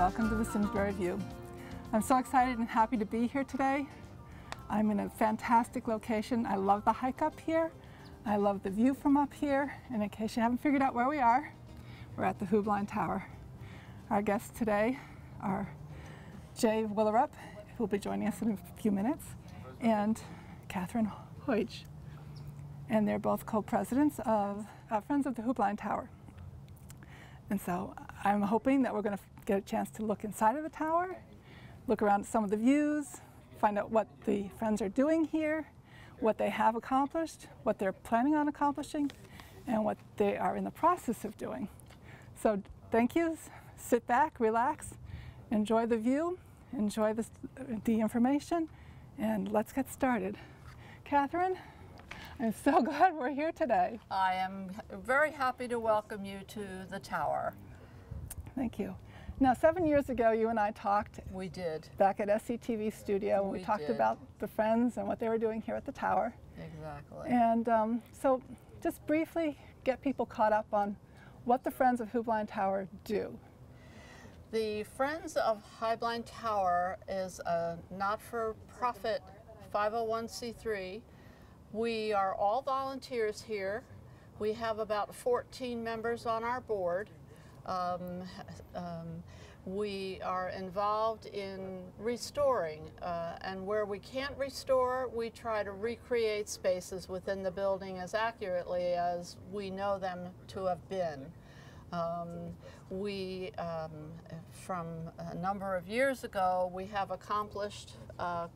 welcome to the Simsbury View. I'm so excited and happy to be here today. I'm in a fantastic location. I love the hike up here. I love the view from up here. And in case you haven't figured out where we are, we're at the HeubleinTower. Our guests today are Jay Willerup, who will be joining us in a few minutes, and Catherine Hoyge. And they're both co-presidents of Friends of the HeubleinTower. And so I'm hoping that we're going to get a chance to look inside of the tower, look around at some of the views, find out what the Friends are doing here, what they have accomplished, what they're planning on accomplishing, and what they are in the process of doing. So thank you. Sit back, relax, enjoy the view, enjoy the information, and let's get started. Catherine, I'm so glad we're here today. I am very happy to welcome you to the tower. Thank you. Now, 7 years ago, you and I talked. We did. Back at SCTV studio. We talked about the Friends and what they were doing here at the tower. Exactly. And so just briefly get people caught up on what the Friends of HeubleinTower do. The Friends of HeubleinTower is a not-for-profit 501c3. We are all volunteers here. We have about 14 members on our board. We are involved in restoring, and where we can't restore, we try to recreate spaces within the building as accurately as we know them to have been. From a number of years ago, we have accomplished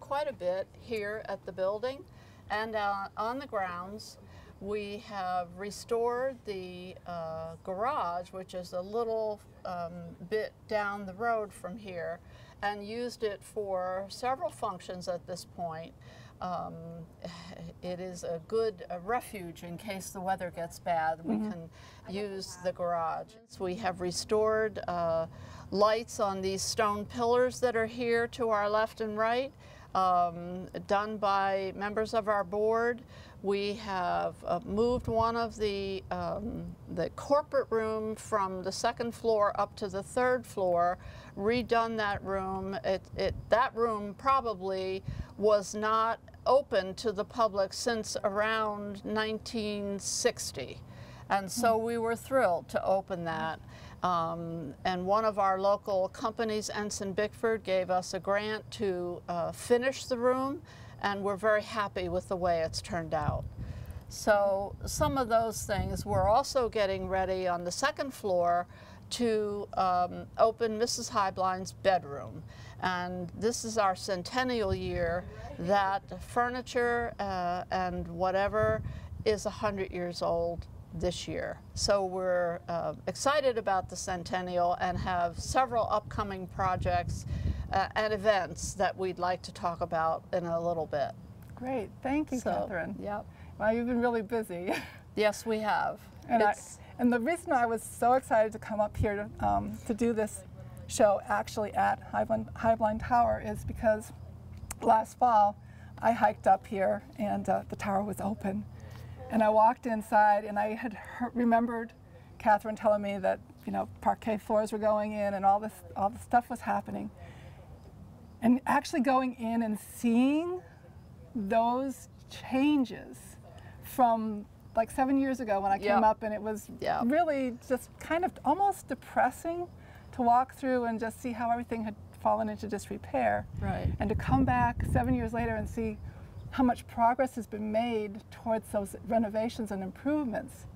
quite a bit here at the building and on the grounds. We have restored the garage, which is a little bit down the road from here, and used it for several functions at this point. It is a good refuge in case the weather gets bad. We can use the garage. We have restored lights on these stone pillars that are here to our left and right, done by members of our board. We have moved one of the corporate room from the second floor up to the third floor, redone that room. That room probably was not open to the public since around 1960. And so we were thrilled to open that. And one of our local companies, Ensign Bickford, gave us a grant to finish the room, and we're very happy with the way it's turned out. So some of those things, we're also getting ready on the second floor to open Mrs. Heublein's bedroom. And this is our centennial year. That furniture and whatever is 100 years old this year. So we're excited about the centennial and have several upcoming projects and events that we'd like to talk about in a little bit. Great, thank you, Catherine. Yep. Well, you've been really busy. Yes, we have. And the reason I was so excited to come up here to do this show actually at HeubleinTower is because last fall I hiked up here and the tower was open. And I walked inside and I had remembered Catherine telling me that, you know, parquet floors were going in and all this stuff was happening. And actually going in and seeing those changes from like 7 years ago when I came up, and it was really just kind of almost depressing to walk through and just see how everything had fallen into disrepair. Right. And to come back 7 years later and see how much progress has been made towards those renovations and improvements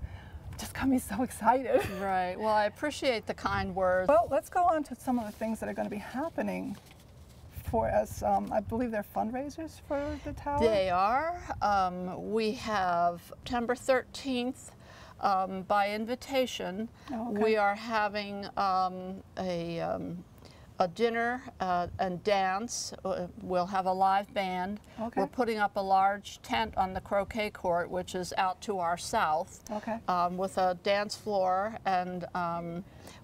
just got me so excited. Right. Well, I appreciate the kind words. Well, let's go on to some of the things that are going to be happening for us. I believe they're fundraisers for the tower? They are. We have September 13th, by invitation, we are having a dinner and dance. We'll have a live band. We're putting up a large tent on the croquet court, which is out to our south, with a dance floor and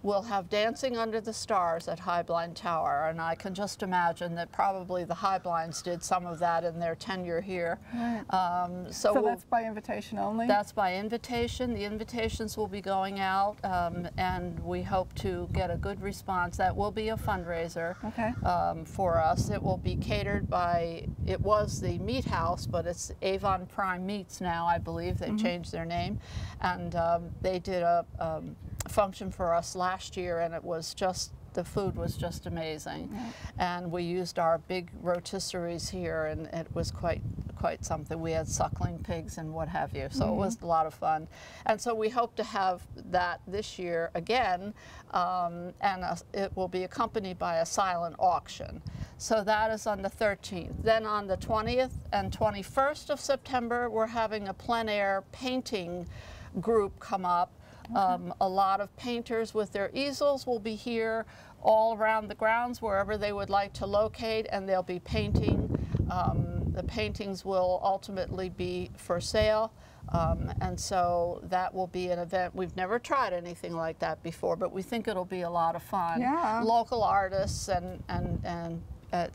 we'll have Dancing Under the Stars at HeubleinTower, and I can just imagine that probably the Heubleins did some of that in their tenure here. Right. So that's by invitation only? That's by invitation. The invitations will be going out, and we hope to get a good response. That will be a fundraiser for us. It will be catered by, it was the Meat House, but it's Avon Prime Meats now, I believe. They've changed their name. And they did a function for us last year, and it was just, the food was just amazing. And we used our big rotisseries here, and it was quite something. We had suckling pigs and what have you, so it was a lot of fun. And so we hope to have that this year again, and it will be accompanied by a silent auction. So that is on the 13th. Then on the 20th and 21st of September, we're having a plein air painting group come up. A lot of painters with their easels will be here all around the grounds, wherever they would like to locate, and they'll be painting. The paintings will ultimately be for sale, and so that will be an event. We've never tried anything like that before, but we think it'll be a lot of fun. Yeah. Local artists, and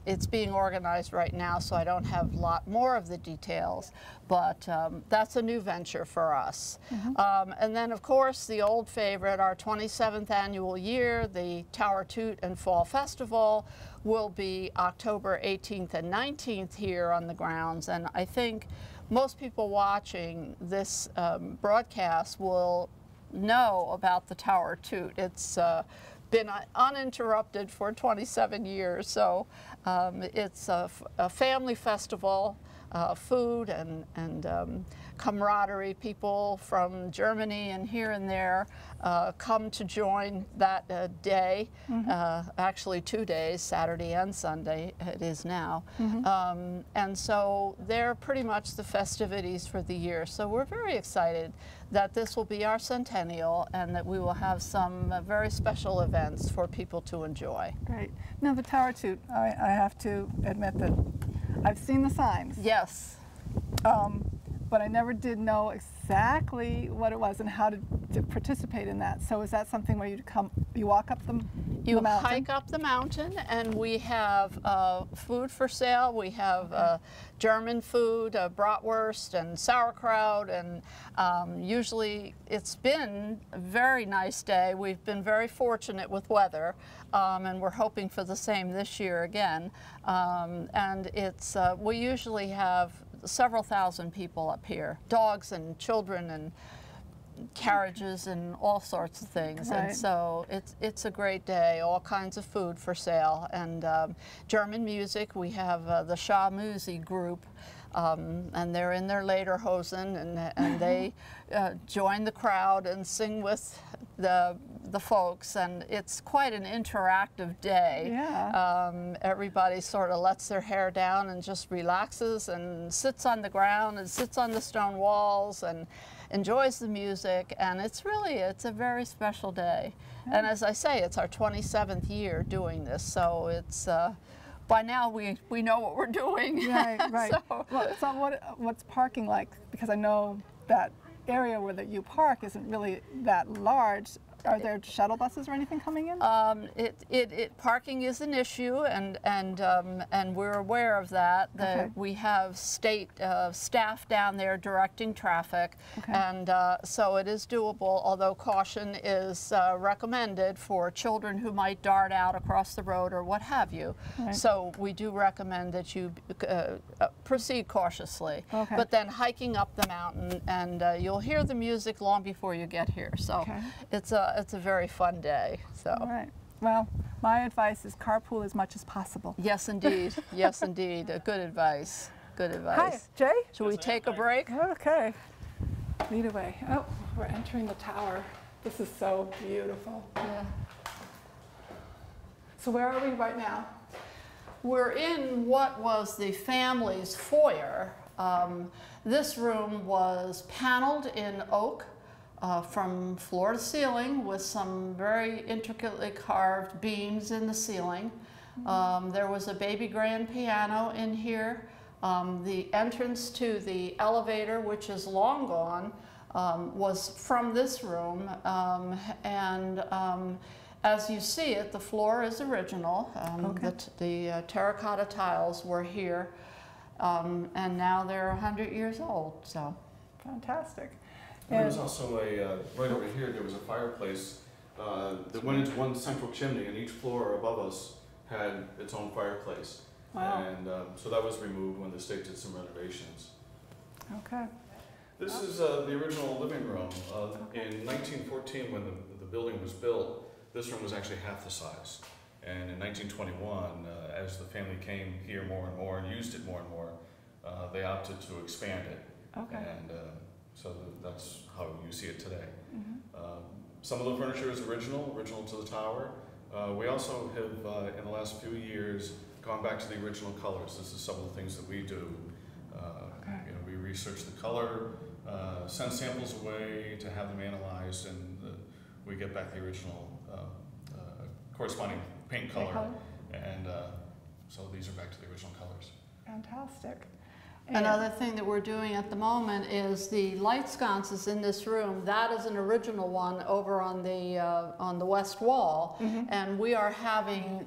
it's being organized right now, so I don't have a lot more of the details, but that's a new venture for us. And then, of course, the old favorite, our 27th annual year, the Tower Toot and Fall Festival, will be October 18th and 19th here on the grounds. And I think most people watching this broadcast will know about the Tower Toot. It's been uninterrupted for 27 years, so it's a family festival, food and camaraderie. People from Germany and here and there come to join that day, actually 2 days, Saturday and Sunday it is now. And so they're pretty much the festivities for the year. So we're very excited that this will be our centennial and that we will have some very special events for people to enjoy. Great. Now the Tower Toot, I have to admit that I've seen the signs. Yes. But I never did know exactly what it was and how to participate in that. So is that something where you walk up the mountain? You hike up the mountain, and we have food for sale. We have German food, bratwurst and sauerkraut, and usually it's been a very nice day. We've been very fortunate with weather, and we're hoping for the same this year again. And it's we usually have several thousand people up here, dogs and children and carriages and all sorts of things. Right. And so it's a great day, all kinds of food for sale, and German music. We have the Scharmüzi group, and they're in their lederhosen, and they join the crowd and sing with the folks, and it's quite an interactive day. Yeah. Everybody sort of lets their hair down and just relaxes and sits on the ground and sits on the stone walls and enjoys the music, and it's a very special day. Yeah. And as I say, it's our 27th year doing this, so it's by now we know what we're doing. Right, right. So what's parking like? Because I know that area where you park isn't really that large. Are there shuttle buses or anything coming in? Parking is an issue, and we're aware of that. We have state staff down there directing traffic, and so it is doable, although caution is recommended for children who might dart out across the road or what have you. Right. So we do recommend that you proceed cautiously, but then hiking up the mountain, and you'll hear the music long before you get here. So it's a very fun day. So. All right. Well, my advice is carpool as much as possible. Yes, indeed. Yes, indeed. Good advice. Good advice. Hi, Jay. Should we take a break? Okay. Lead away. Oh, we're entering the tower. This is so beautiful. Yeah. So where are we right now? We're in what was the family's foyer. This room was paneled in oak. From floor to ceiling, with some very intricately carved beams in the ceiling. There was a baby grand piano in here. The entrance to the elevator, which is long gone, was from this room, as you see it, the floor is original. The terracotta tiles were here, and now they're 100 years old. So fantastic. There was also right over here, there was a fireplace that went into one central chimney, and each floor above us had its own fireplace. Wow. And so that was removed when the state did some renovations. Okay. This is the original living room. In 1914, when the building was built, this room was actually half the size. And in 1921, as the family came here more and more and used it more and more, they opted to expand it. Okay. And so that's how you see it today. Some of the furniture is original to the tower. We also have, in the last few years, gone back to the original colors. This is some of the things that we do. You know, we research the color, send samples away to have them analyzed, and we get back the original corresponding paint color. And so these are back to the original colors. Fantastic. Another thing that we're doing at the moment is the light sconces in this room. That is an original one over on the west wall, and we are having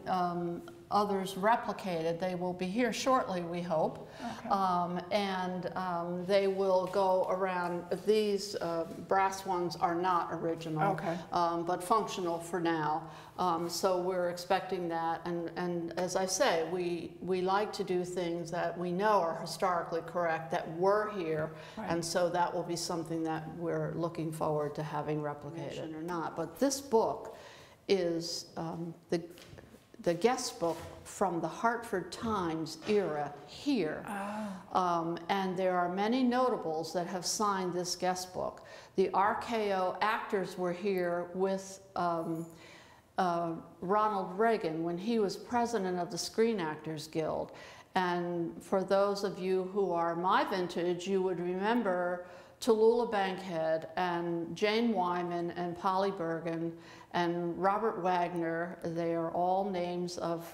others replicated. They will be here shortly, we hope, and they will go around. These brass ones are not original, but functional for now. So we're expecting that, and as I say, we like to do things that we know are historically correct, that were here, and so that will be something that we're looking forward to having replicated or not. But this book is the guest book from the Hartford Times era here. And there are many notables that have signed this guest book. The RKO actors were here with Ronald Reagan when he was president of the Screen Actors Guild. And for those of you who are my vintage, you would remember Tallulah Bankhead and Jane Wyman and Polly Bergen and Robert Wagner. They are all names of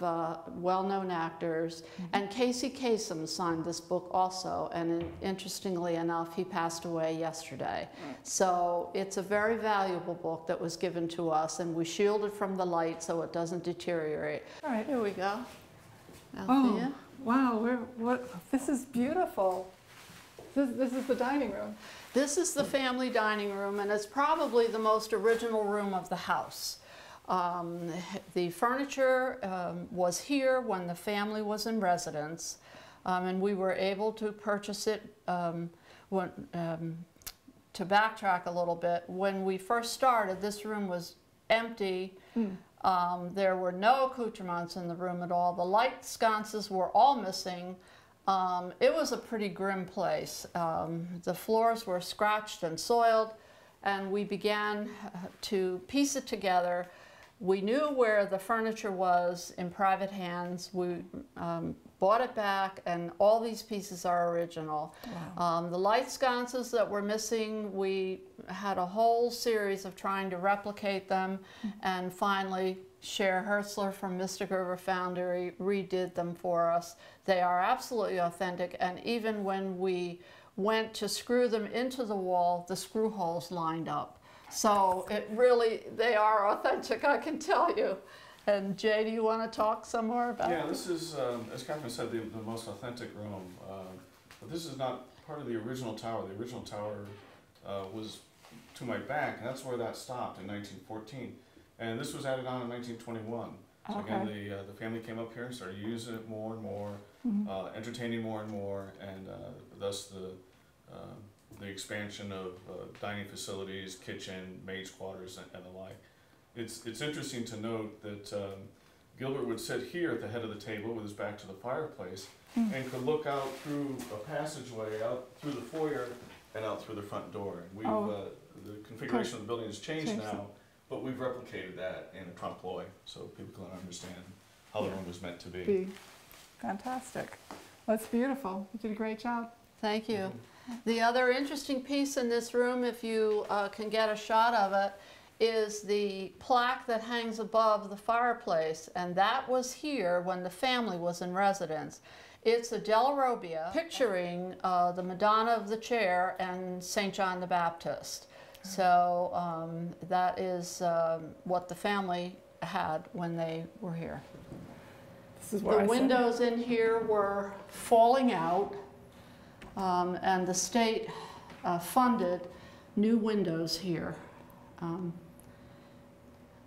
well-known actors. And Casey Kasem signed this book also, and interestingly enough, he passed away yesterday. So it's a very valuable book that was given to us, and we shield it from the light so it doesn't deteriorate. All right, here we go. Oh, wow, this is beautiful. This is the dining room. This is the family dining room, and it's probably the most original room of the house. The furniture was here when the family was in residence, and we were able to purchase it, to backtrack a little bit. When we first started, this room was empty. There were no accoutrements in the room at all. The light sconces were all missing. It was a pretty grim place. The floors were scratched and soiled, and we began to piece it together. We knew where the furniture was in private hands. We bought it back, and all these pieces are original. Wow. The light sconces that were missing, we had a whole series of trying to replicate them, and finally Cher Hertzler from Mystic River Foundry redid them for us. They are absolutely authentic, and even when we went to screw them into the wall, the screw holes lined up. So they are authentic, I can tell you. And Jay, do you want to talk some more about it? Yeah, this is, as Catherine said, the most authentic room. But this is not part of the original tower. The original tower was to my back, and that's where that stopped in 1914. And this was added on in 1921. So again, the family came up here and started using it more and more, entertaining more and more, and thus the expansion of dining facilities, kitchen, maid's quarters, and the like. It's interesting to note that Gilbert would sit here at the head of the table with his back to the fireplace and could look out through a passageway, out through the foyer, and out through the front door. We've the configuration of the building has changed now, but we've replicated that in a trompe-l'oeil so people can understand how the room was meant to be. Fantastic. Well, it's beautiful. You did a great job. Thank you. The other interesting piece in this room, if you can get a shot of it, is the plaque that hangs above the fireplace, and that was here when the family was in residence. It's a Della Robbia picturing the Madonna of the Chair and St. John the Baptist. So that is what the family had when they were here. This is where The windows in here were falling out, and the state funded new windows here.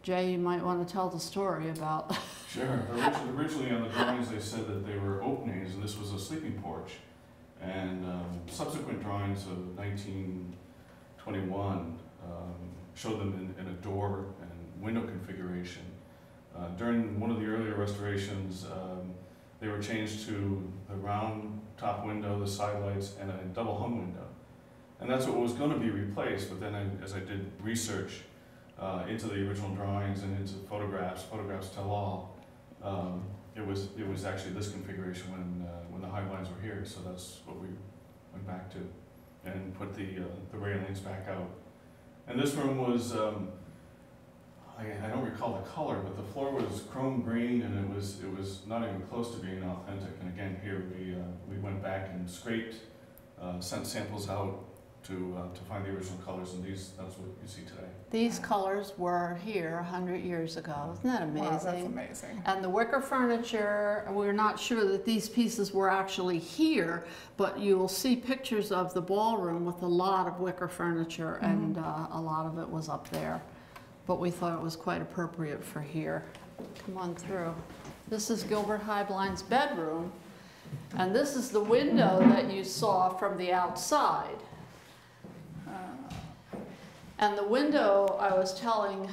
Jay, you might want to tell the story about. Sure. Originally on the drawings they said that they were openings and this was a sleeping porch. And subsequent drawings of 1921 showed them in a door and window configuration. During one of the earlier restorations, they were changed to the round top window, the side lights, and a double hung window. And that's what was going to be replaced, but then as I did research into the original drawings and into photographs tell all, it was actually this configuration when the Heublein's were here, so that's what we went back to and put the railings back out. And this room was, I don't recall the color, but the floor was chrome green, and it was not even close to being authentic. And again, here we went back and scraped, sent samples out to find the original colors, and that's what you see today. These colors were here 100 years ago. Isn't that amazing? Wow, that's amazing. And the wicker furniture, we're not sure that these pieces were actually here, but you will see pictures of the ballroom with a lot of wicker furniture, and a lot of it was up there. But we thought it was quite appropriate for here. Come on through. This is Gilbert Heublein's bedroom, and this is the window that you saw from the outside. And the window, I was telling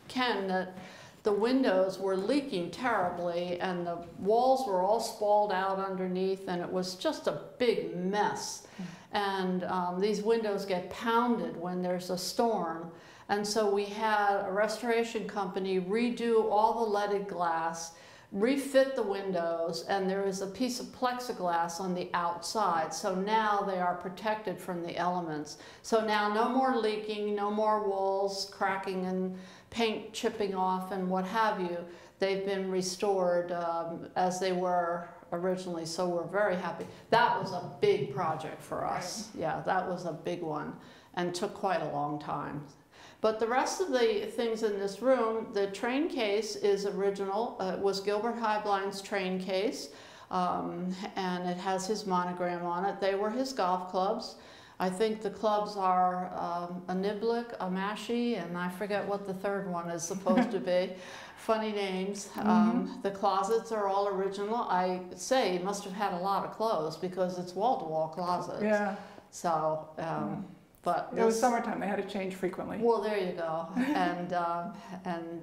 Ken that the windows were leaking terribly, and the walls were all spalled out underneath, and it was just a big mess. And these windows get pounded when there's a storm. And so we had a restoration company redo all the leaded glass, refit the windows, and there is a piece of plexiglass on the outside. So now they are protected from the elements. So now no more leaking, no more walls cracking and paint chipping off and what have you. They've been restored as they were originally, so we're very happy. That was a big project for us. Right. Yeah, that was a big one and took quite a long time. But the rest of the things in this room, the train case is original. It was Gilbert Heublein's train case, and it has his monogram on it. They were his golf clubs. I think the clubs are a niblick, a mashie, and I forget what the third one is supposed to be. Funny names. The closets are all original. I say he must have had a lot of clothes because it's wall-to-wall closets. Yeah. So. But it was summertime, they had to change frequently. Well, there you go. And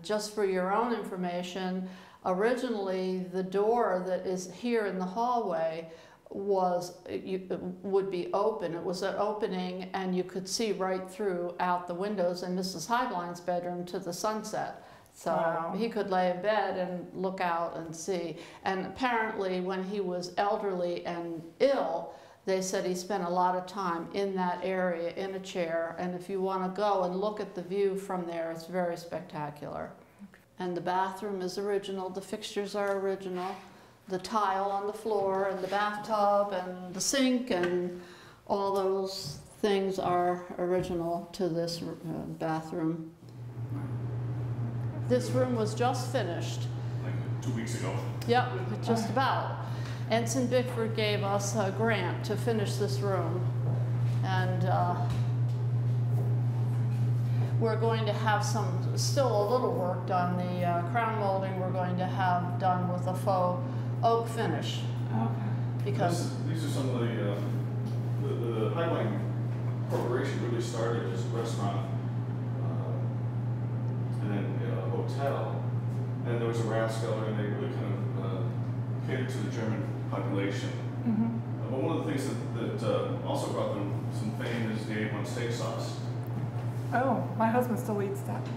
just for your own information, originally the door that is here in the hallway would be open. It was an opening, and you could see right through out the windows in Mrs. Heublein's bedroom to the sunset. So wow. He could lay in bed and look out and see. And apparently when he was elderly and ill, they said he spent a lot of time in that area in a chair, and if you want to go and look at the view from there, it's very spectacular. And the bathroom is original, the fixtures are original, the tile on the floor and the bathtub and the sink and all those things are original to this bathroom. This room was just finished. Like 2 weeks ago. Yep, just about. Ensign Bickford gave us a grant to finish this room, and we're going to have still a little work done. The crown molding we're going to have done with a faux oak finish. Okay. Because these are some of the Heublin Corporation really started as a restaurant and then a hotel, and there was a rathskeller, and they really kind of catered to the German population. But one of the things that also brought them some fame is the A1 steak sauce. Oh, my husband still eats that.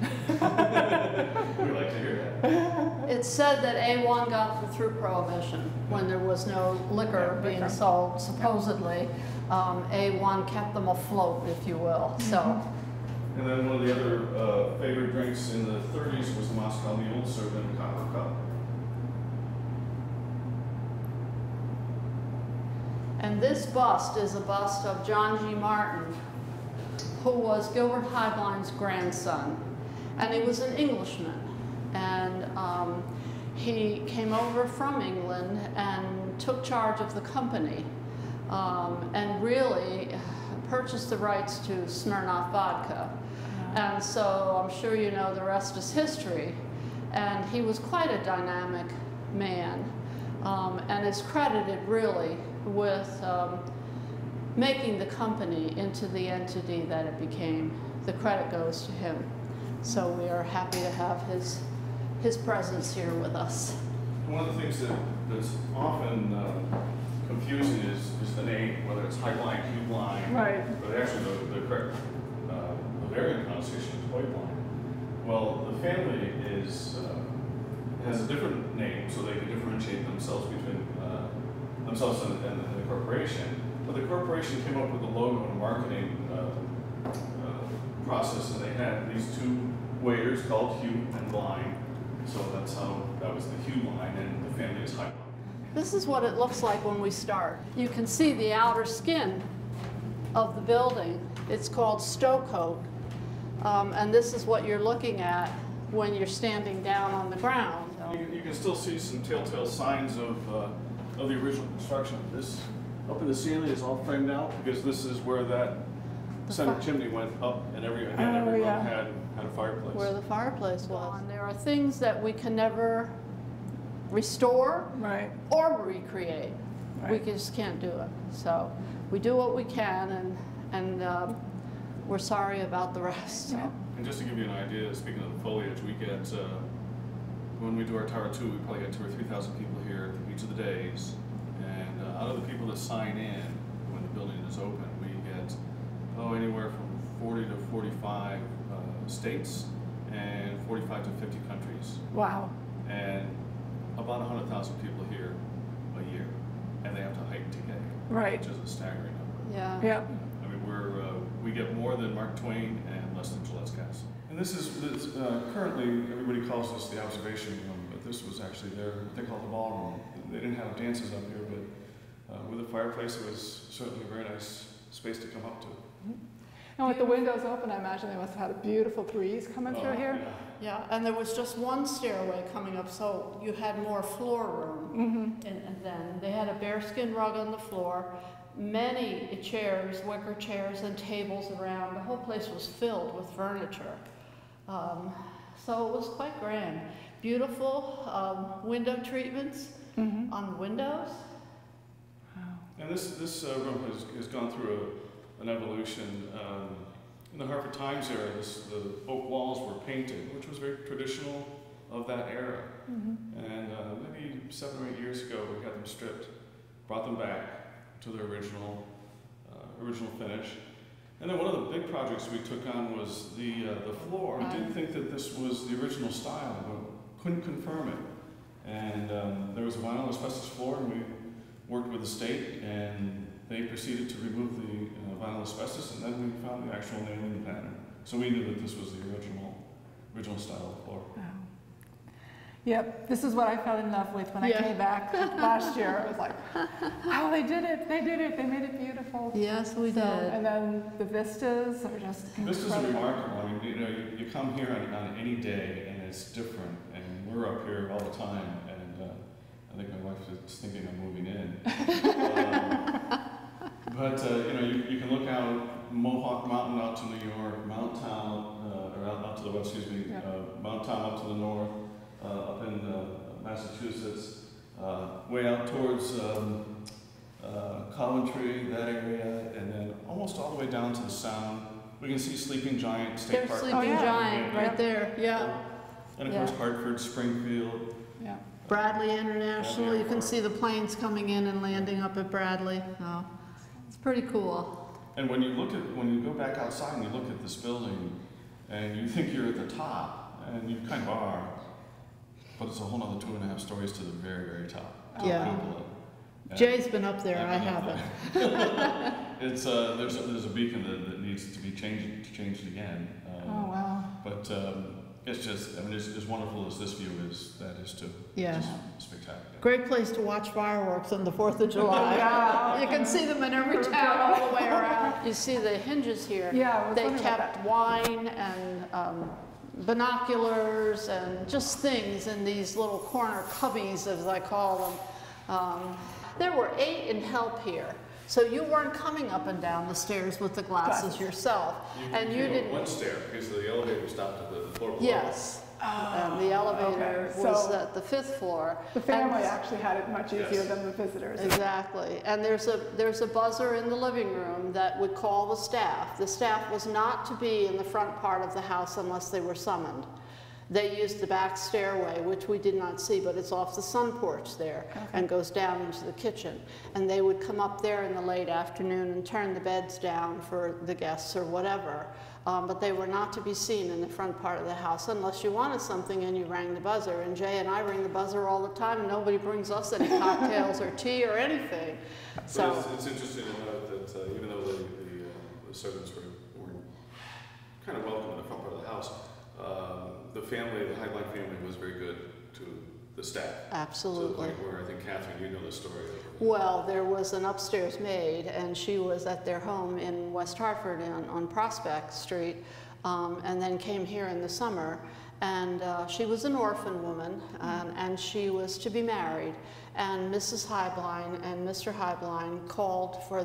We like to hear that. it's said that A1 got through Prohibition when there was no liquor being sold, supposedly. A1 kept them afloat, if you will. So. And then one of the other favorite drinks in the 30s was the Moscow Mule, served in a copper cup. And this bust is a bust of John G. Martin, who was Gilbert Heublein's grandson. And he was an Englishman. And he came over from England and took charge of the company and really purchased the rights to Smirnoff vodka. And so I'm sure you know the rest is history. And he was quite a dynamic man and is credited really with making the company into the entity that it became. The credit goes to him. So we are happy to have his presence here with us. One of the things that's often confusing is the name, whether it's Heublein, Heublein, Right. but actually the correct Bavarian pronunciation is Heublein. Well, the family has a different name, so they can differentiate themselves between themselves and the corporation. But the corporation came up with a logo and a marketing process, and they had these two waiters called Hugh and Blein. So that's how that was the Heublein, and the family is Heublein. This is what it looks like when we start. You can see the outer skin of the building. It's called stow-coat. And this is what you're looking at when you're standing down on the ground. You can still see some telltale signs of the original construction. This up in the ceiling is all framed out because this is where that center chimney went up, and every room had a fireplace. Where the fireplace was. And there are things that we can never restore or recreate. We just can't do it. So we do what we can, and we're sorry about the rest. Yeah. And just to give you an idea, speaking of the foliage, we get, when we do our Tower 2, we probably get 2,000 or 3,000 people here each of the days. And out of the people that sign in when the building is open, we get, anywhere from 40 to 45 states and 45 to 50 countries. Wow. And about 100,000 people here a year. And they have to hike to get here. Right. Which is a staggering number. Yeah. Yeah. I mean, we get more than Mark Twain and less than Gillette's Gas. And this is currently, everybody calls this the observation room, but this was actually what they call the ballroom. They didn't have dances up here, but with a fireplace, it was certainly a very nice space to come up to. And with the windows open, I imagine they must have had a beautiful breeze coming through here. Yeah, and there was just one stairway coming up, so you had more floor room. And then they had a bearskin rug on the floor, many chairs, wicker chairs, and tables around. The whole place was filled with furniture. So it was quite grand. Beautiful window treatments on the windows. Wow. And this room has gone through an evolution. In the Hartford Times era, the oak walls were painted, which was very traditional of that era. And maybe 7 or 8 years ago, we had them stripped, brought them back to their original finish. And then one of the big projects we took on was the floor. We didn't think that this was the original style, but couldn't confirm it. And there was a vinyl asbestos floor, and we worked with the state, and they proceeded to remove the vinyl asbestos, and then we found the actual nailing pattern. So we knew that this was the original style of floor. Wow. Yep, this is what I fell in love with when I came back last year. I was like, oh, they did it, they made it beautiful. Yes, we did. And then the vistas are just incredible. Vistas are remarkable. I mean, you come here on any day, and it's different, and we're up here all the time, and I think my wife is thinking of moving in. But you can look out Mohawk Mountain out to New York, Mount Tom, or out to the west, Mount Tom up to the north, up in Massachusetts, way out towards Coventry, that area, and then almost all the way down to the Sound. We can see Sleeping Giant State Park. There's Sleeping Giant right there, And of course Hartford, Springfield. Yeah. Bradley International, you can see the planes coming in and landing up at Bradley. Oh, it's pretty cool. And when you go back outside and you look at this building, and you think you're at the top, and you kind of are, but it's a whole other 2.5 stories to the very, very top. Yeah. Jay's been up there, I haven't. It's there's a beacon that needs to be changed again. Oh wow! But It's just, I mean, it's as wonderful as this view is, that is too. Yeah. It's just spectacular. Great place to watch fireworks on the 4th of July. Yeah. You can see them in every town all the way around. You see the hinges here. Yeah, they kept wine and binoculars and just things in these little corner cubbies, as I call them. There were 8 in help here. So you weren't coming up and down the stairs with the glasses yourself. And you didn't. One stair, because the elevator stopped at the floor below. Yes. And the elevator was at the 5th floor. The family actually had it much easier than the visitors. Exactly. And there's a buzzer in the living room that would call the staff. The staff was not to be in the front part of the house unless they were summoned. They used the back stairway, which we did not see, but it's off the sun porch there and goes down into the kitchen. And they would come up there in the late afternoon and turn the beds down for the guests or whatever. But they were not to be seen in the front part of the house unless you wanted something and you rang the buzzer. And Jay and I ring the buzzer all the time, and nobody brings us any cocktails or tea or anything. So it's interesting to note that even though the servants were kind of welcome in the front part of the house, the family, the Heublein family, was very good to the staff. Absolutely. To the point where I think, Catherine, you know the story. Well, there was an upstairs maid, and she was at their home in West Hartford on Prospect Street, and then came here in the summer. And she was an orphan woman, and she was to be married. And Mrs. Heublein and Mr. Heublein called for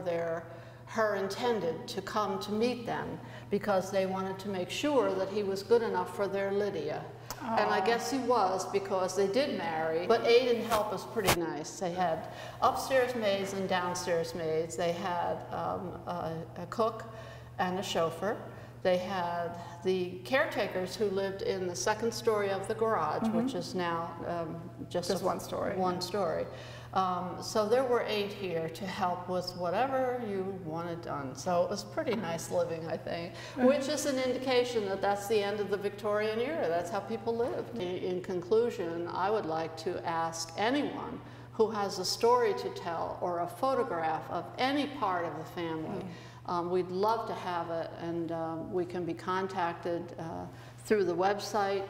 her intended to come to meet them because they wanted to make sure that he was good enough for their Lydia. Aww. And I guess he was, because they did marry. But aid and help was pretty nice. They had upstairs maids and downstairs maids. They had a cook and a chauffeur. They had the caretakers who lived in the 2nd story of the garage, which is now just one story. One story. So there were 8 here to help with whatever you wanted done. So it was pretty nice living, I think, which is an indication that that's the end of the Victorian era. That's how people lived. In conclusion, I would like to ask anyone who has a story to tell or a photograph of any part of the family. We'd love to have it, and we can be contacted through the website,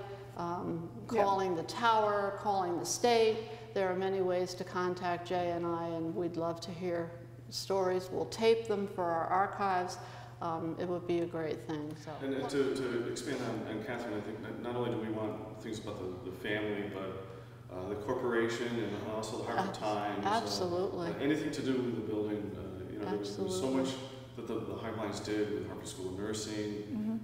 calling the tower, calling the state. There are many ways to contact Jay and I, and we'd love to hear stories. We'll tape them for our archives. It would be a great thing. So. And to expand on Catherine, I think not only do we want things about the family, but the corporation and also the Hartford Times. Absolutely. Anything to do with the building. There was so much that the Heubleins did with Harvard School of Nursing,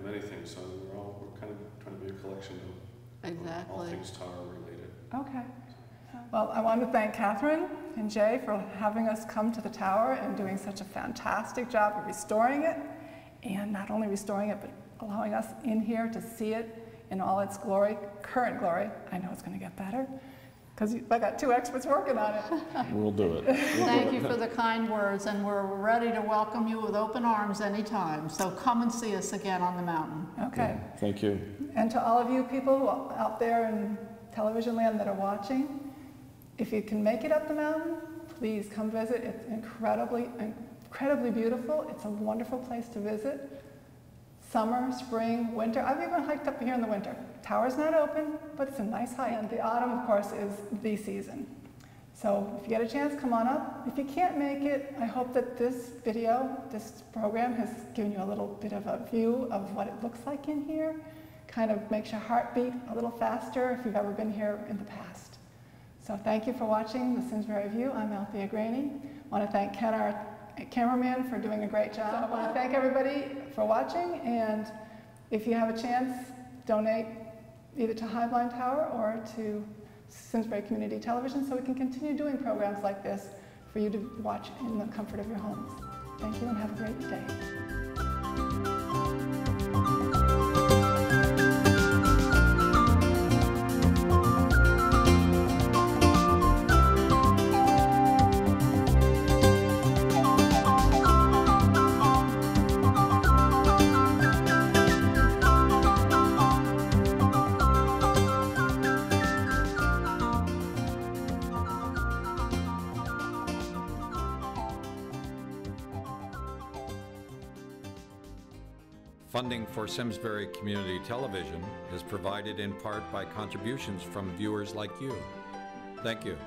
many things. So we're kind of trying to be a collection of all things tower related. Okay. Well, I want to thank Catherine and Jay for having us come to the tower and doing such a fantastic job of restoring it, and not only restoring it, but allowing us in here to see it in all its glory, current glory. I know it's going to get better, because I got 2 experts working on it. We'll do it. Thank you for the kind words, and we're ready to welcome you with open arms anytime. So come and see us again on the mountain. Okay. Thank you. And to all of you people out there in television land that are watching, if you can make it up the mountain, please come visit. It's incredibly beautiful. It's a wonderful place to visit. Summer, spring, winter. I've even hiked up here in the winter. Tower's not open, but it's a nice hike. And the autumn, of course, is the season. So if you get a chance, come on up. If you can't make it, I hope that this program has given you a little bit of a view of what it looks like in here. Kind of makes your heart beat a little faster if you've ever been here in the past. So thank you for watching the Simsbury View. I'm Althea Graney. I want to thank Ken, our cameraman, for doing a great job. So I want to thank everybody for watching, and if you have a chance, donate either to HeubleinTower or to Simsbury Community Television so we can continue doing programs like this for you to watch in the comfort of your homes. Thank you and have a great day. Funding for Simsbury Community Television is provided in part by contributions from viewers like you. Thank you.